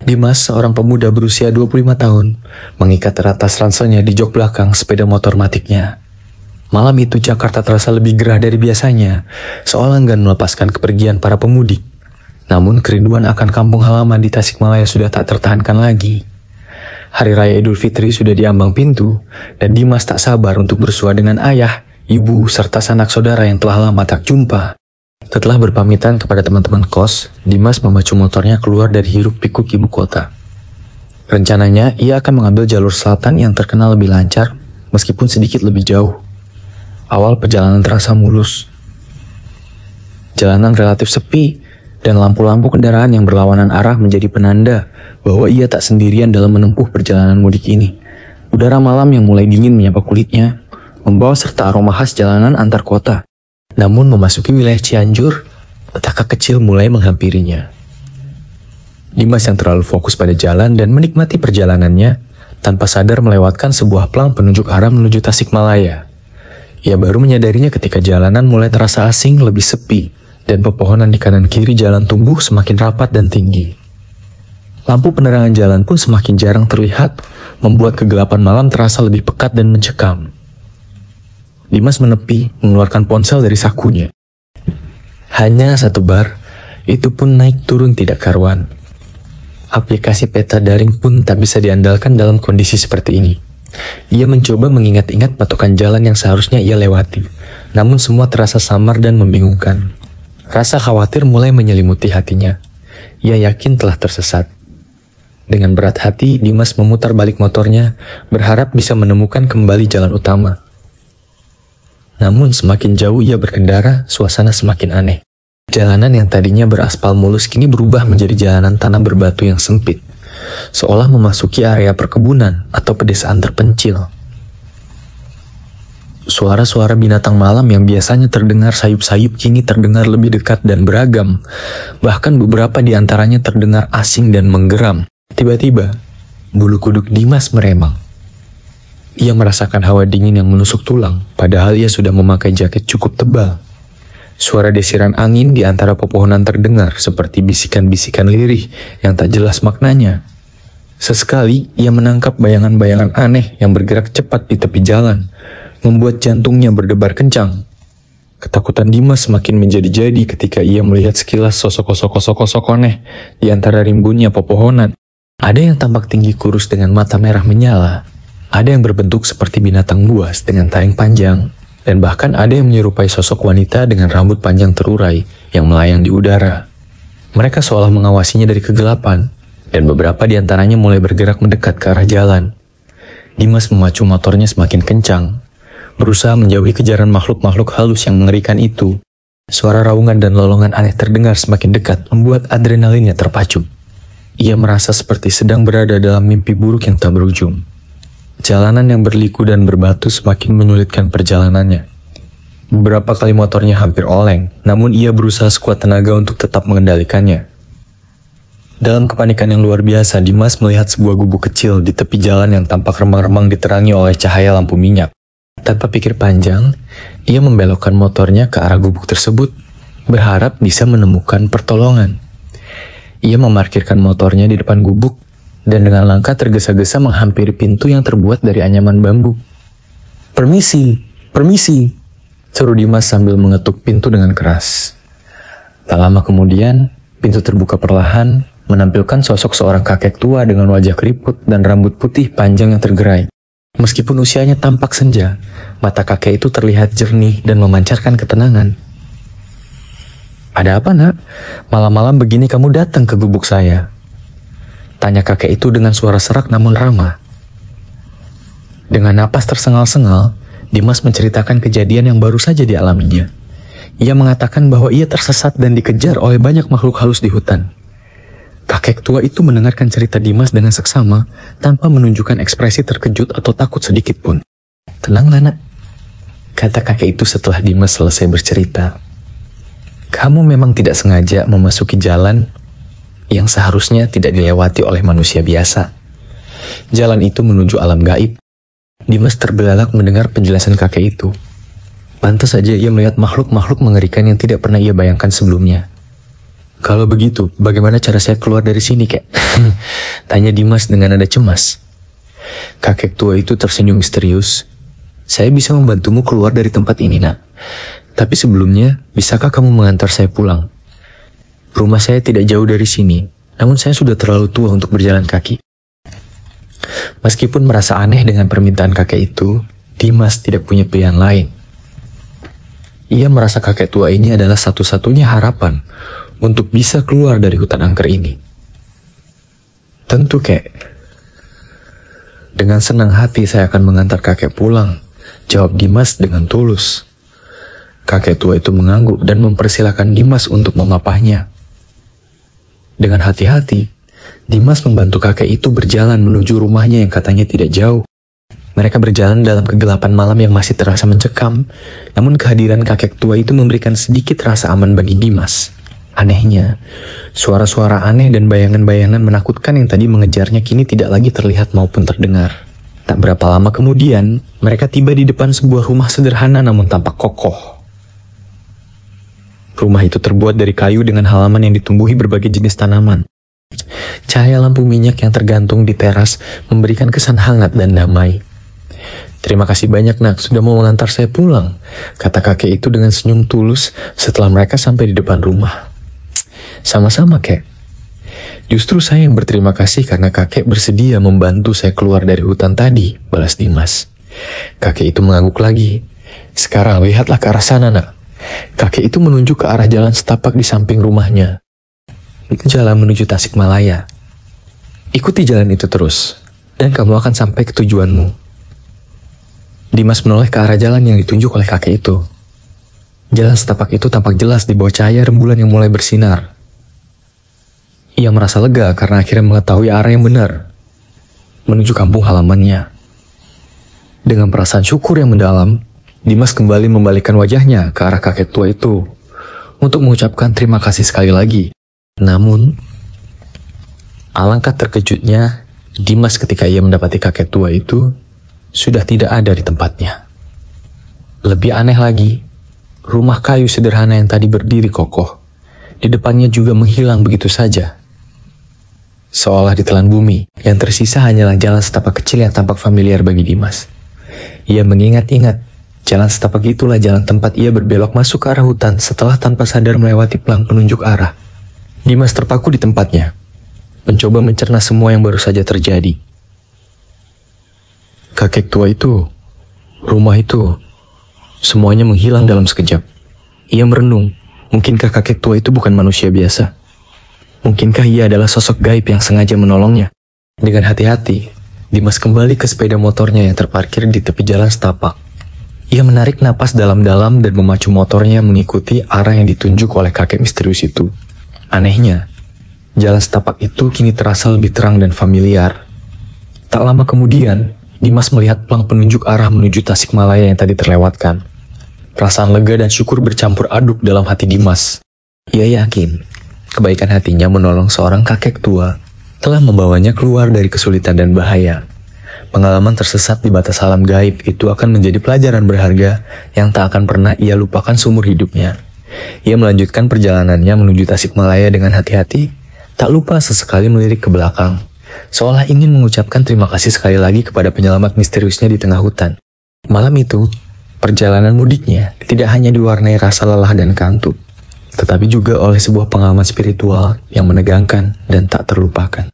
Dimas, seorang pemuda berusia 25 tahun, mengikat erat tas ranselnya di jok belakang sepeda motor matiknya. Malam itu Jakarta terasa lebih gerah dari biasanya, seolah enggan melepaskan kepergian para pemudik. Namun kerinduan akan kampung halaman di Tasikmalaya sudah tak tertahankan lagi. Hari Raya Idul Fitri sudah diambang pintu, dan Dimas tak sabar untuk bersua dengan ayah, ibu, serta sanak saudara yang telah lama tak jumpa. Setelah berpamitan kepada teman-teman kos, Dimas memacu motornya keluar dari hiruk-pikuk ibu kota. Rencananya, ia akan mengambil jalur selatan yang terkenal lebih lancar, meskipun sedikit lebih jauh. Awal perjalanan terasa mulus. Jalanan relatif sepi, dan lampu-lampu kendaraan yang berlawanan arah menjadi penanda bahwa ia tak sendirian dalam menempuh perjalanan mudik ini. Udara malam yang mulai dingin menyapa kulitnya, membawa serta aroma khas jalanan antar kota. Namun memasuki wilayah Cianjur, petaka kecil mulai menghampirinya. Dimas yang terlalu fokus pada jalan dan menikmati perjalanannya, tanpa sadar melewatkan sebuah plang penunjuk arah menuju Tasikmalaya. Ia baru menyadarinya ketika jalanan mulai terasa asing, lebih sepi, dan pepohonan di kanan kiri jalan tumbuh semakin rapat dan tinggi. Lampu penerangan jalan pun semakin jarang terlihat, membuat kegelapan malam terasa lebih pekat dan mencekam. Dimas menepi, mengeluarkan ponsel dari sakunya. Hanya satu bar, itu pun naik turun tidak karuan. Aplikasi peta daring pun tak bisa diandalkan dalam kondisi seperti ini. Ia mencoba mengingat-ingat patokan jalan yang seharusnya ia lewati, namun semua terasa samar dan membingungkan. Rasa khawatir mulai menyelimuti hatinya. Ia yakin telah tersesat. Dengan berat hati, Dimas memutar balik motornya, berharap bisa menemukan kembali jalan utama. Namun semakin jauh ia berkendara, suasana semakin aneh. Jalanan yang tadinya beraspal mulus kini berubah menjadi jalanan tanah berbatu yang sempit, seolah memasuki area perkebunan atau pedesaan terpencil. Suara-suara binatang malam yang biasanya terdengar sayup-sayup kini terdengar lebih dekat dan beragam. Bahkan beberapa di antaranya terdengar asing dan menggeram. Tiba-tiba, bulu kuduk Dimas meremang. Ia merasakan hawa dingin yang menusuk tulang, padahal ia sudah memakai jaket cukup tebal. Suara desiran angin di antara pepohonan terdengar seperti bisikan-bisikan lirih yang tak jelas maknanya. Sesekali, ia menangkap bayangan-bayangan aneh yang bergerak cepat di tepi jalan, membuat jantungnya berdebar kencang. Ketakutan Dimas semakin menjadi-jadi ketika ia melihat sekilas sosok-sosok aneh di antara rimbunnya pepohonan. Ada yang tampak tinggi kurus dengan mata merah menyala. Ada yang berbentuk seperti binatang buas dengan taring panjang, dan bahkan ada yang menyerupai sosok wanita dengan rambut panjang terurai yang melayang di udara. Mereka seolah mengawasinya dari kegelapan, dan beberapa di antaranya mulai bergerak mendekat ke arah jalan. Dimas memacu motornya semakin kencang, berusaha menjauhi kejaran makhluk-makhluk halus yang mengerikan itu. Suara raungan dan lolongan aneh terdengar semakin dekat, membuat adrenalinnya terpacu. Ia merasa seperti sedang berada dalam mimpi buruk yang tak berujung. Jalanan yang berliku dan berbatu semakin menyulitkan perjalanannya. Beberapa kali motornya hampir oleng, namun ia berusaha sekuat tenaga untuk tetap mengendalikannya. Dalam kepanikan yang luar biasa, Dimas melihat sebuah gubuk kecil di tepi jalan yang tampak remang-remang diterangi oleh cahaya lampu minyak. Tanpa pikir panjang, ia membelokkan motornya ke arah gubuk tersebut, berharap bisa menemukan pertolongan. Ia memarkirkan motornya di depan gubuk, dan dengan langkah tergesa-gesa menghampiri pintu yang terbuat dari anyaman bambu. "Permisi, permisi," seru Dimas sambil mengetuk pintu dengan keras. Tak lama kemudian, pintu terbuka perlahan, menampilkan sosok seorang kakek tua dengan wajah keriput dan rambut putih panjang yang tergerai. Meskipun usianya tampak senja, mata kakek itu terlihat jernih dan memancarkan ketenangan. "Ada apa, nak? Malam-malam begini kamu datang ke gubuk saya?" tanya kakek itu dengan suara serak namun ramah. Dengan napas tersengal-sengal, Dimas menceritakan kejadian yang baru saja dialaminya. Ia mengatakan bahwa ia tersesat dan dikejar oleh banyak makhluk halus di hutan. Kakek tua itu mendengarkan cerita Dimas dengan seksama, tanpa menunjukkan ekspresi terkejut atau takut sedikit pun. "Tenanglah, nak," kata kakek itu setelah Dimas selesai bercerita. "Kamu memang tidak sengaja memasuki jalan yang seharusnya tidak dilewati oleh manusia biasa. Jalan itu menuju alam gaib." Dimas terbelalak mendengar penjelasan kakek itu. Pantas saja ia melihat makhluk-makhluk mengerikan yang tidak pernah ia bayangkan sebelumnya. Kalau begitu, bagaimana cara saya keluar dari sini, kek? Tanya Dimas dengan nada cemas. Kakek tua itu tersenyum misterius. Saya bisa membantumu keluar dari tempat ini, nak. Tapi sebelumnya, bisakah kamu mengantar saya pulang? Rumah saya tidak jauh dari sini, namun saya sudah terlalu tua untuk berjalan kaki. Meskipun merasa aneh dengan permintaan kakek itu, Dimas tidak punya pilihan lain. Ia merasa kakek tua ini adalah satu-satunya harapan untuk bisa keluar dari hutan angker ini. Tentu, kek. Dengan senang hati saya akan mengantar kakek pulang, jawab Dimas dengan tulus. Kakek tua itu mengangguk dan mempersilahkan Dimas untuk memapahnya. Dengan hati-hati, Dimas membantu kakek itu berjalan menuju rumahnya yang katanya tidak jauh. Mereka berjalan dalam kegelapan malam yang masih terasa mencekam, namun kehadiran kakek tua itu memberikan sedikit rasa aman bagi Dimas. Anehnya, suara-suara aneh dan bayangan-bayangan menakutkan yang tadi mengejarnya kini tidak lagi terlihat maupun terdengar. Tak berapa lama kemudian, mereka tiba di depan sebuah rumah sederhana namun tampak kokoh. Rumah itu terbuat dari kayu dengan halaman yang ditumbuhi berbagai jenis tanaman. Cahaya lampu minyak yang tergantung di teras memberikan kesan hangat dan damai. Terima kasih banyak, nak, sudah mau mengantar saya pulang, kata kakek itu dengan senyum tulus setelah mereka sampai di depan rumah. Sama-sama, kek. Justru saya yang berterima kasih karena kakek bersedia membantu saya keluar dari hutan tadi, balas Dimas. Kakek itu mengangguk lagi. Sekarang lihatlah ke arah sana, nak. Kakek itu menunjuk ke arah jalan setapak di samping rumahnya. Itu jalan menuju Tasikmalaya. Ikuti jalan itu terus, dan kamu akan sampai ke tujuanmu. Dimas menoleh ke arah jalan yang ditunjuk oleh kakek itu. Jalan setapak itu tampak jelas di bawah cahaya rembulan yang mulai bersinar. Ia merasa lega karena akhirnya mengetahui arah yang benar, menuju kampung halamannya. Dengan perasaan syukur yang mendalam, Dimas kembali membalikkan wajahnya ke arah kakek tua itu untuk mengucapkan terima kasih sekali lagi. Namun, alangkah terkejutnya Dimas ketika ia mendapati kakek tua itu sudah tidak ada di tempatnya. Lebih aneh lagi, rumah kayu sederhana yang tadi berdiri kokoh, di depannya juga menghilang begitu saja. Seolah ditelan bumi, yang tersisa hanyalah jalan setapak kecil yang tampak familiar bagi Dimas. Ia mengingat-ingat, jalan setapak itulah jalan tempat ia berbelok masuk ke arah hutan setelah tanpa sadar melewati pelang penunjuk arah. Dimas terpaku di tempatnya, mencoba mencerna semua yang baru saja terjadi. Kakek tua itu, rumah itu, semuanya menghilang dalam sekejap. Ia merenung, mungkinkah kakek tua itu bukan manusia biasa? Mungkinkah ia adalah sosok gaib yang sengaja menolongnya? Dengan hati-hati, Dimas kembali ke sepeda motornya yang terparkir di tepi jalan setapak. Ia menarik napas dalam-dalam dan memacu motornya mengikuti arah yang ditunjuk oleh kakek misterius itu. Anehnya, jalan setapak itu kini terasa lebih terang dan familiar. Tak lama kemudian, Dimas melihat pelang penunjuk arah menuju Tasikmalaya yang tadi terlewatkan. Perasaan lega dan syukur bercampur aduk dalam hati Dimas. Ia yakin, kebaikan hatinya menolong seorang kakek tua telah membawanya keluar dari kesulitan dan bahaya. Pengalaman tersesat di batas alam gaib itu akan menjadi pelajaran berharga yang tak akan pernah ia lupakan seumur hidupnya. Ia melanjutkan perjalanannya menuju Tasikmalaya dengan hati-hati, tak lupa sesekali melirik ke belakang, seolah ingin mengucapkan terima kasih sekali lagi kepada penyelamat misteriusnya di tengah hutan. Malam itu, perjalanan mudiknya tidak hanya diwarnai rasa lelah dan kantuk, tetapi juga oleh sebuah pengalaman spiritual yang menegangkan dan tak terlupakan.